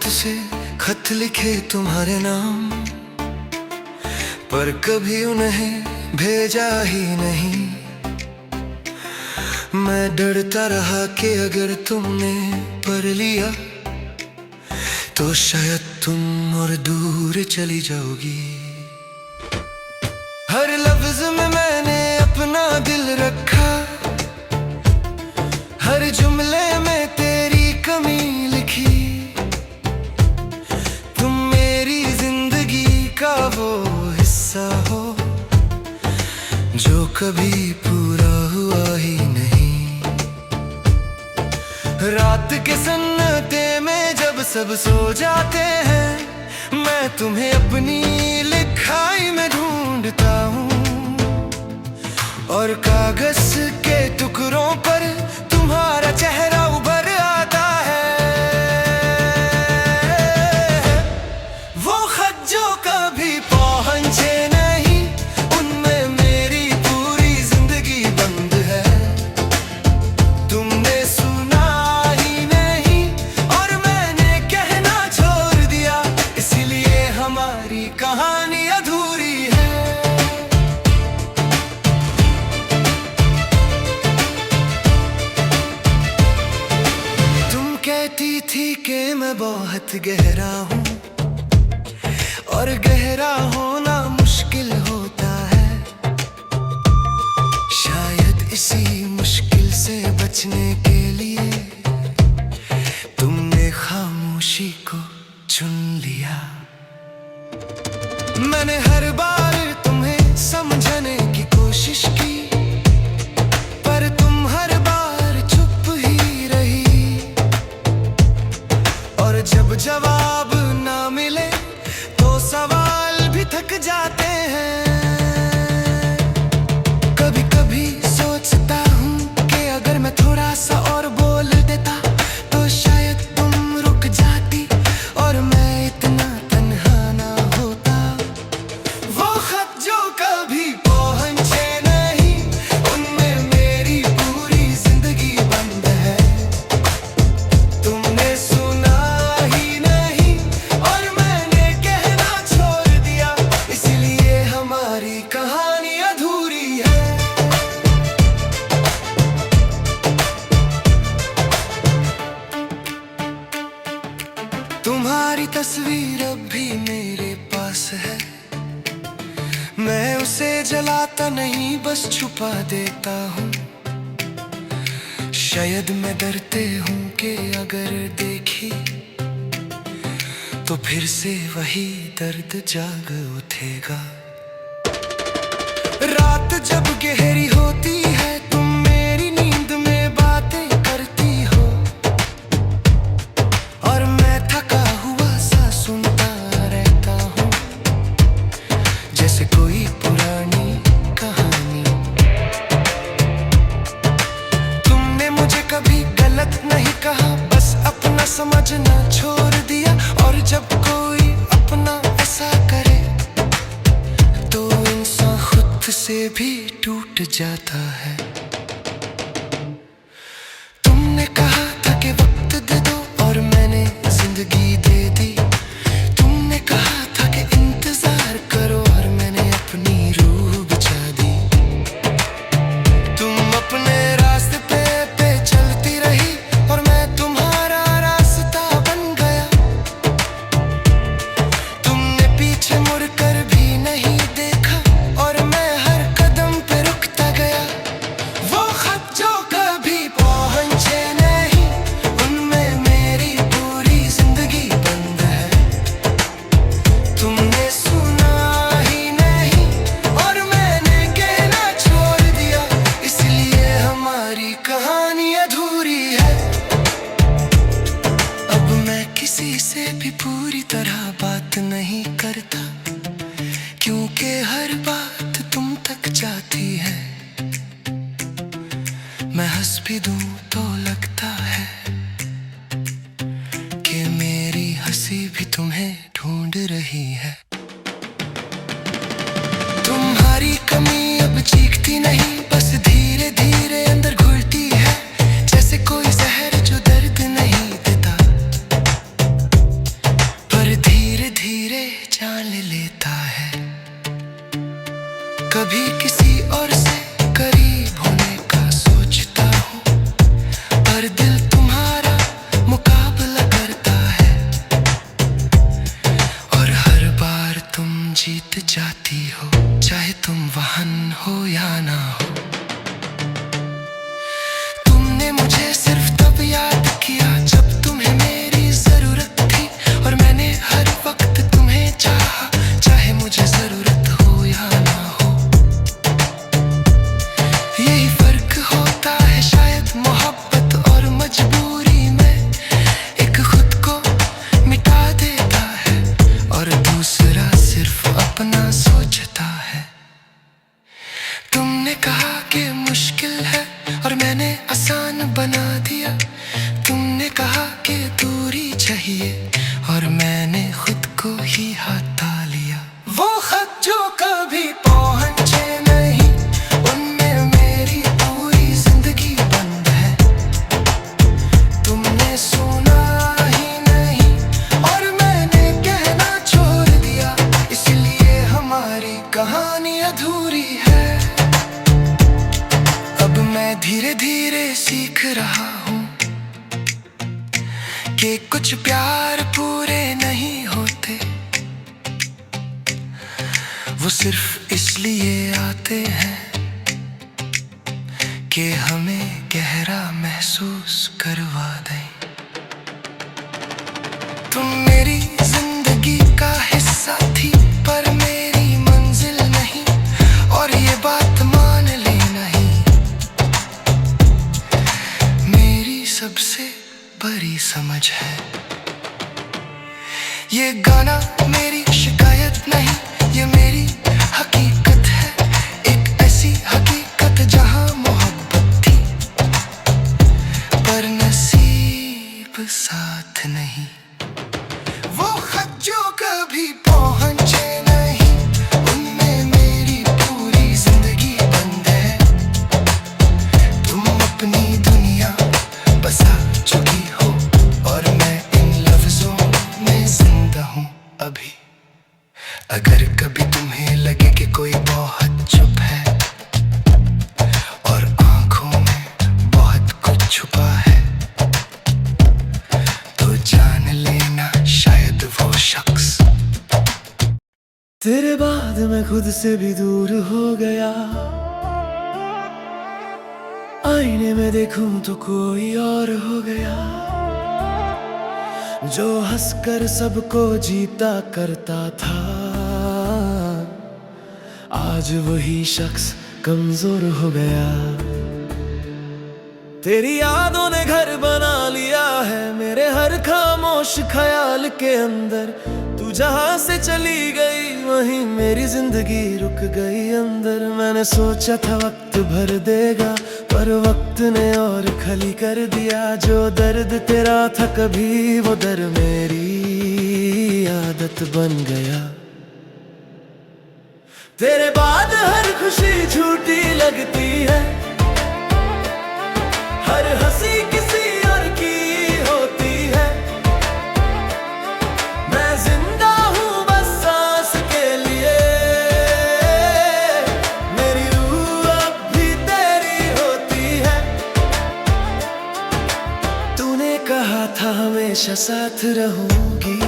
हाथ से खत लिखे तुम्हारे नाम, पर कभी उन्हें भेजा ही नहीं। मैं डरता रहा कि अगर तुमने पढ़ लिया तो शायद तुम और दूर चली जाओगी। हर लफ्ज में मैंने अपना दिल रखा, हर जुमले में तेरी कमी लिखी। तुम मेरी जिंदगी का वो हिस्सा हो जो कभी पूरा हुआ ही नहीं। रात के सन्नाटे में जब सब सो जाते हैं, मैं तुम्हें अपनी लिखाई में ढूंढता हूँ, और कागज के टुकड़ों पर तुम्हारा चेहरा उभर आता है। वो खत जो कभी पहुंचे नहीं, उनमें मेरी पूरी जिंदगी बंद है। तुमने सुना ही नहीं और मैंने कहना छोड़ दिया, इसलिए हमारी कहानी अधूरी है। कहती थी कि मैं बहुत गहरा हूँ, और गहरा होना मुश्किल होता है। शायद इसी मुश्किल से बचने के लिए तुमने खामोशी को चुन लिया। मैंने हर बार तुम्हें समझने की कोशिश की, पर तुम हर बार चुप ही रही। और जब जवाब ना मिले तो सवाल भी थक जाते हैं। कभी कभी सोचता हूँ कि अगर मैं थोड़ा सा और बोल देता तो शायद तुम रुक जाती और मैं इतना तन्हा ना होता। वो खत जो कभी पहुंचे नहीं, उनमें मेरी पूरी जिंदगी बंद है। तुमने सुना ही नहीं और मैंने कहना छोड़ दिया, इसलिए हमारी कहानी अधूरी है। तुम्हारी तस्वीर अब भी मेरे पास है, मैं उसे जलाता नहीं बस छुपा देता हूँ। शायद मैं डरते हूँ कि अगर देखी तो फिर से वही दर्द जाग उठेगा। रात जब गहरी होती है, तुम मेरी नींद में बातें करती हो, और मैं थका हुआ सा सुनता रहता हूँ, जैसे कोई पुरानी कहानी। तुमने मुझे कभी गलत नहीं कहा, बस अपना समझना छोड़ दिया। और जब कोई अपना ऐसा करे तो इंसान खुद से भी टूट जाता है। तुमने कहा था कि वक्त दे दो और मैंने जिंदगी दे दी। तुमने कहा था कि इंतजार करो और मैंने अपनी रूह बचा दी। तुम अपने रास्ते पे चलती रही और मैं तुम्हारा रास्ता बन गया। तुमने पीछे मुड़कर भी नहीं देखा और मैं हर कदम पे रुकता गया। वो खत जो कभी पहुंचे नहीं, उनमें मेरी पूरी जिंदगी बंद है। तुमने सुना ही नहीं और मैंने कहना छोड़ दिया, इसलिए हमारी कहानी अधूरी है। अब मैं किसी से भी पूरी तरह बात नहीं करता, क्योंकि हर बात तुम तक जाती है। मैं हंस भी दूं तो लगता है कि मेरी हंसी भी तुम्हें ढूंढ रही है। तुम्हारी कमी अब चीखती नहीं, बस धीरे धीरे अंदर घुलती है, जैसे कोई जहर जो दर्द नहीं देता। कभी किसी और से करीब होने का सोचता हूँ, पर दिल तुम्हारा मुकाबला करता है, और हर बार तुम जीत जाती हो, चाहे तुम वहां हो या ना हो। तुमने मुझे सिर्फ तब याद किया जब तुम्हें मेरी जरूरत थी, और मैंने हर वक्त तुम्हें चाहा, चाहे मुझे जरूरत हो या ना हो। यही फर्क होता है शायद मोहब्बत और मजबूरी में, एक खुद को मिटा देता है और दूसरा सिर्फ अपना सोचता है। तुमने कहा कि मुश्किल है और मैंने आसान बना दिया, तुमने कहा कि दूरी चाहिए और मैंने खुद को ही हटा लिया। वो खत जो कभी पहुंचे नहीं, उनमें मेरी पूरी जिंदगी बंद है। तुमने सुना ही नहीं और मैंने कहना छोड़ दिया, इसलिए हमारी कहानी अधूरी है। अब मैं धीरे धीरे सीख रहा हूँ कि कुछ प्यार पूरे नहीं होते, वो सिर्फ इसलिए आते हैं कि हमें गहरा महसूस करवा दें। तुम मेरी जिंदगी का हिस्सा थी पर मेरी मंजिल नहीं, और ये बात मान लेना ही मेरी सबसे बड़ी समझ है। ये गाना मेरी शिकायत नहीं, ये मेरी हकीकत है, एक ऐसी हकीकत जहां मोहब्बत थी पर नसीब साथ नहीं। वो खत जो कभी पहुंचे नहीं, उनमें मेरी पूरी जिंदगी बंद है। तुम अपनी दुनिया बसा चुकी हो और मैं इन लफ्जों में जिंदा हूँ अभी। अगर कभी तुम्हें लगे कि कोई बहुत चुप है और आंखों में बहुत कुछ छुपा है, तो जान लेना शायद वो शख्स। तेरे बाद मैं खुद से भी दूर हो गया, आईने में देखूं तो कोई और हो गया। जो हंसकर सबको जीता करता था, आज वही शख्स कमजोर हो गया। तेरी यादों ने घर बना लिया है मेरे हर खामोश ख्याल के अंदर। तू जहां से चली गई वहीं मेरी जिंदगी रुक गई अंदर। मैंने सोचा था वक्त भर देगा, पर वक्त ने और खली कर दिया। जो दर्द तेरा था कभी, वो दर्द मेरी आदत बन गया। तेरे बाद हर खुशी झूठी लगती है, हर हंसी किसी और की होती है। मैं जिंदा हूँ बस सांस के लिए, मेरी रूह अब भी तेरी होती है। तूने कहा था हमेशा साथ रहूंगी,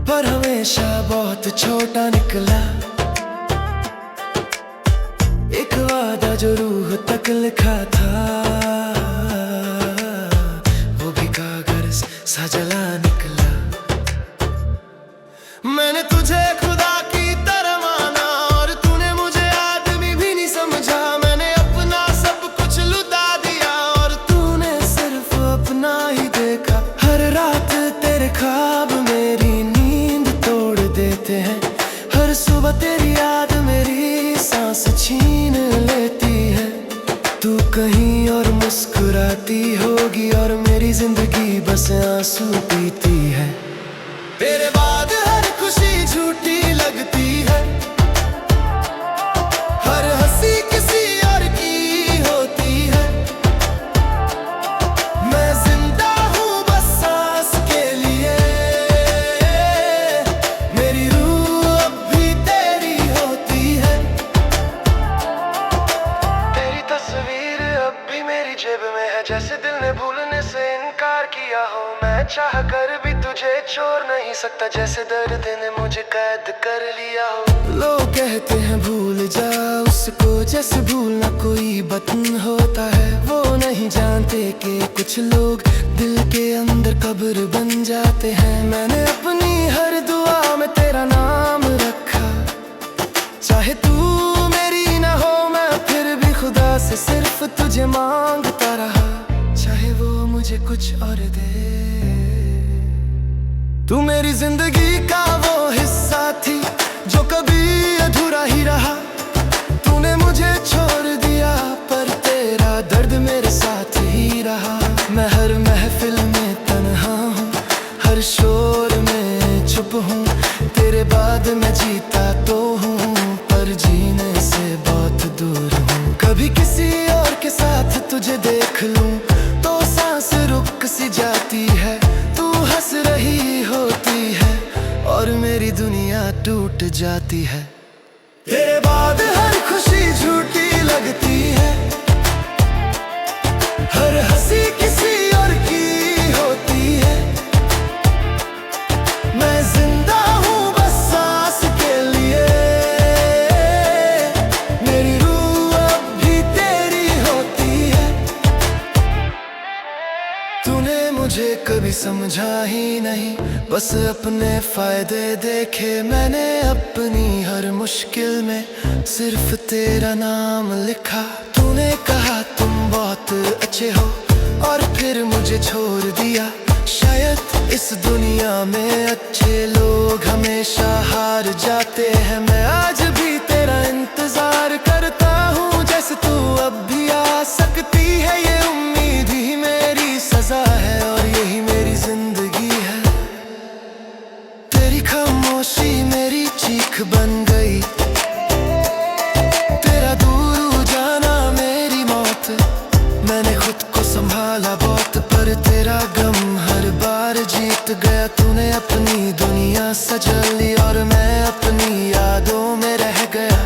पर हमेशा बहुत छोटा निकला। एक वादा जो रूह तक लिखा था, वो भी कागज सा जला निकला। मैंने तुझे खुदा की तरह माना और तूने मुझे आदमी भी नहीं समझा। मैंने अपना सब कुछ लुटा दिया और तूने सिर्फ अपना ही देखा। हर रात तेरे ख्वाब मेरी नींद तोड़ देते हैं, हर सुबह तेरी याद मेरी सांस छीन लेती है। तू कहीं और मुस्कुराती होगी और मेरी जिंदगी बस आंसू पीती है। तेरे बाद हर खुशी झूठी लगती है, हर हंसी किसी और की होती है। मैं जिंदा हूँ बस सांस के लिए, मेरी रूह अब भी तेरी चाह कर भी तुझे छोड़ नहीं सकता, जैसे दर्द ने मुझे कैद कर लिया हो। लोग कहते हैं भूल जा उसको, जैसे भूलना कोई बतन होता है। वो नहीं जानते कि कुछ लोग दिल के अंदर कब्र बन जाते हैं। मैंने अपनी हर दुआ में तेरा नाम रखा, चाहे तू मेरी ना हो, मैं फिर भी खुदा से सिर्फ तुझे मांगता रहा, चाहे वो मुझे कुछ और दे। तू मेरी जिंदगी का वो हिस्सा थी जो कभी अधूरा ही रहा। तूने मुझे छोड़ दिया पर तेरा दर्द मेरे साथ ही रहा। मैं हर महफिल में तन्हा हूँ, हर शोर में चुप हूँ। तेरे बाद मैं जीता तो हूँ पर जीने से बहुत दूर हूँ। कभी किसी और के साथ तुझे देख लूँ तो सांस रुक सी जाती है। तू हंस रही होती है और मेरी दुनिया टूट जाती है। तेरे बाद हर खुशी झूठी लगती है, हर हंसी किसी और की होती है। मैं जिंदा हूँ बस सांस के लिए, मेरी रूह अब भी तेरी होती है। तूने मुझे कभी समझा ही नहीं, बस अपने फायदे देखे। मैंने अपनी हर मुश्किल में सिर्फ तेरा नाम लिखा। तूने कहा तुम बहुत अच्छे हो और फिर मुझे छोड़ दिया। शायद इस दुनिया में अच्छे लोग हमेशा हार जाते हैं। मैं आज भी तेरा इंतजार करता हूँ, जैसे तू अब भी आ सकती है। ये उम्मीद ही मेरी सजा है और यही मेरी जिंदगी है। तेरी खामोशी मेरी चीख बन गई, तेरा दूर जाना मेरी मौत। मैंने खुद को संभाला बहुत पर तेरा गम हर बार जीत गया। तूने अपनी दुनिया सजा ली और मैं अपनी यादों में रह गया।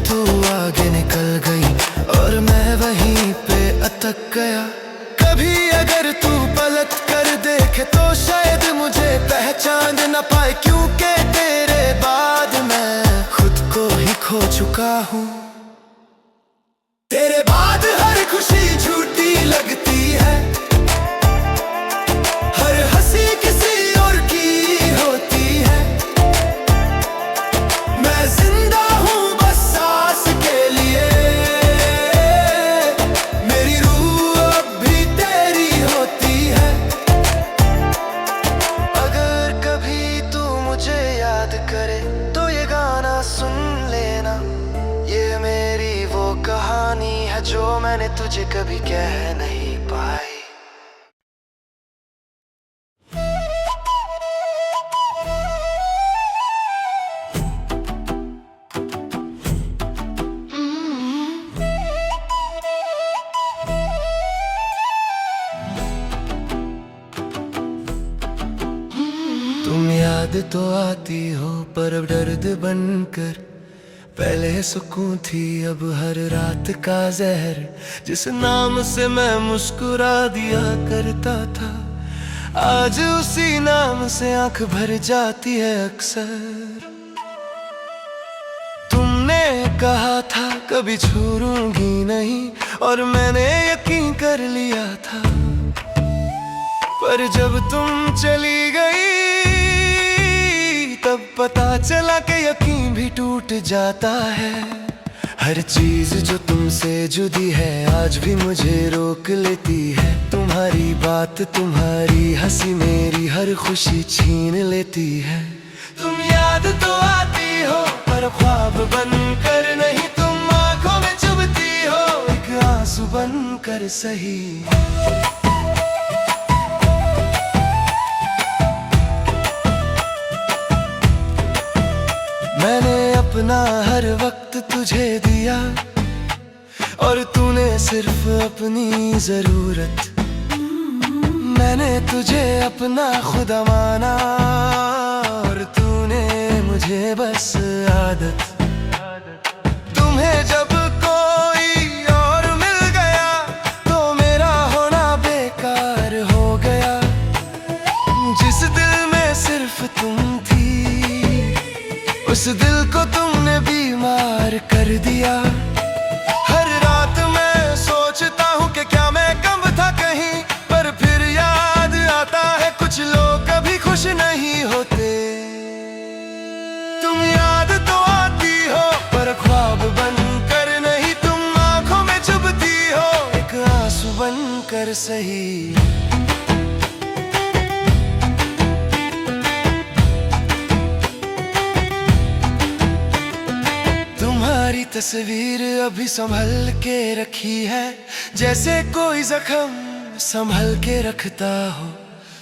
तू आगे निकल गई और मैं वहीं पे अटक गया। कभी अगर तू पलट कर देखे तो शायद मुझे पहचान न पाए, क्योंकि तेरे बाद मैं खुद को ही खो चुका हूँ। तेरे बाद हर खुशी झूठी लगती है, हर हंसी किसी और की होती है। मैं जिंदा हूँ बस सांस के लिए, मेरी रूह अब भी तेरी होती है। अगर कभी तू मुझे याद करे तो ये गाना सुन लेना। ये मेरी वो कहानी है जो मैंने तुझे कभी कह नहीं पाई। तुम याद तो आती हो पर अब दर्द बनकर, पहले सुकून थी अब हर रात का जहर। जिस नाम से मैं मुस्कुरा दिया करता था, आज उसी नाम से आंख भर जाती है अक्सर। तुमने कहा था कभी छोड़ूंगी नहीं और मैंने यकीन कर लिया था, पर जब तुम चली गई तब पता चला कि यकीन भी टूट जाता है। हर चीज जो तुमसे जुदी है आज भी मुझे रोक लेती है। तुम्हारी बात तुम्हारी हंसी मेरी हर खुशी छीन लेती है। तुम याद तो आती हो पर ख्वाब बनकर नहीं, तुम आंखों में चुभती हो एक आंसू बनकर सही। मैंने अपना हर वक्त तुझे दिया और तूने सिर्फ अपनी जरूरत। मैंने तुझे अपना खुदा माना और तूने मुझे बस आदत। तुम्हें जब कोई और मिल गया तो मेरा होना बेकार हो गया। उस दिल को तुमने बीमार कर दिया। हर रात मैं सोचता हूँ कि क्या मैं कम था कहीं, पर फिर याद आता है कुछ लोग कभी खुश नहीं होते। तुम याद तो आती हो पर ख्वाब बनकर नहीं, तुम आंखों में चुभती हो एक आंसू बनकर सही। तुम्हारी तस्वीर अभी संभल के रखी है, जैसे कोई जख्म संभल के रखता हो।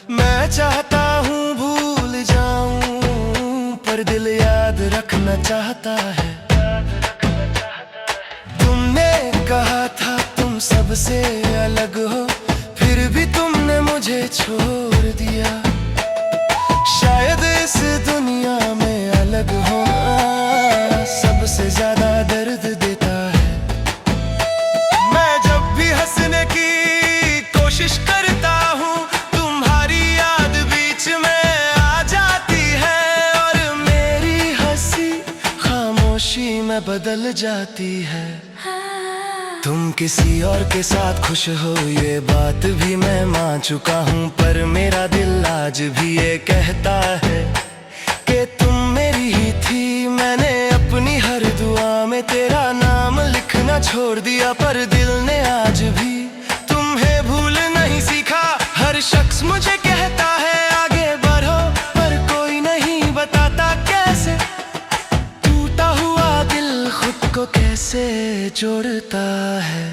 मैं चाहता हूँ भूल जाऊं, पर दिल याद रखना चाहता है। तुमने कहा था तुम सबसे अलग हो, फिर भी तुमने मुझे छोड़ दिया। शायद इस दुनिया में अलग होना सबसे ज्यादा दर्द देता है। मैं जब भी हंसने की कोशिश करता हूँ, तुम्हारी याद बीच में आ जाती है, और मेरी हंसी खामोशी में बदल जाती है। तुम किसी और के साथ खुश हो ये बात भी मैं मान चुका हूँ, पर मेरा दिल आज भी ये कहता है कि तुम मेरी ही थी। मैंने अपनी हर दुआ में तेरा नाम लिखना छोड़ दिया, पर दिल ने आज भी तुम्हें भूल नहीं सीखा। हर शख्स मुझे कहता है आगे बढ़ो, पर कोई नहीं बताता कैसे टूटा हुआ दिल खुद को कैसे जोड़ता है।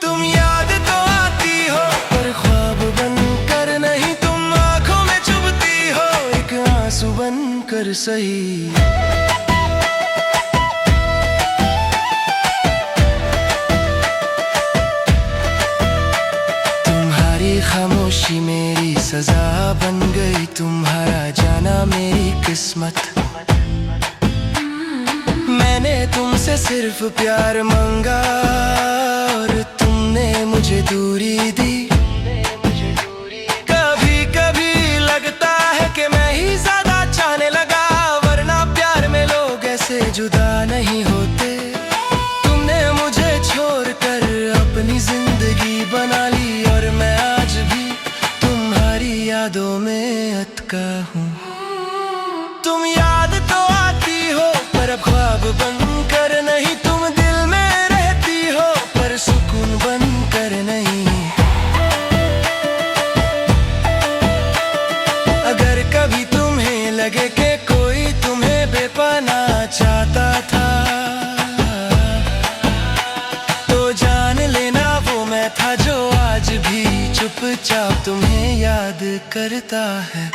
तुम याद तो आती हो पर ख्वाब बनकर नहीं, तुम आंखों में चुभती हो एक आंसू बनकर सही। तुम्हारी खामोशी मेरी सजा बन गई, तुम्हारा जाना मेरी किस्मत। मैंने तुमसे सिर्फ प्यार मांगा और तुमने मुझे दूरी दी। कभी कभी लगता है कि मैं ही ज्यादा चाहने लगा, वरना प्यार में लोग ऐसे जुदा नहीं होते। तुमने मुझे छोड़कर अपनी जिंदगी बना ली, और मैं आज भी तुम्हारी यादों में अटका हूँ। तुम याद तो आती हो पर ख्वाब बनकर नहीं, तुम दिल में रहती हो पर सुकून बनकर नहीं। अगर कभी तुम्हें लगे कि कोई तुम्हें बेपनाह चाहता था, तो जान लेना वो मैं था जो आज भी चुपचाप तुम्हें याद करता है।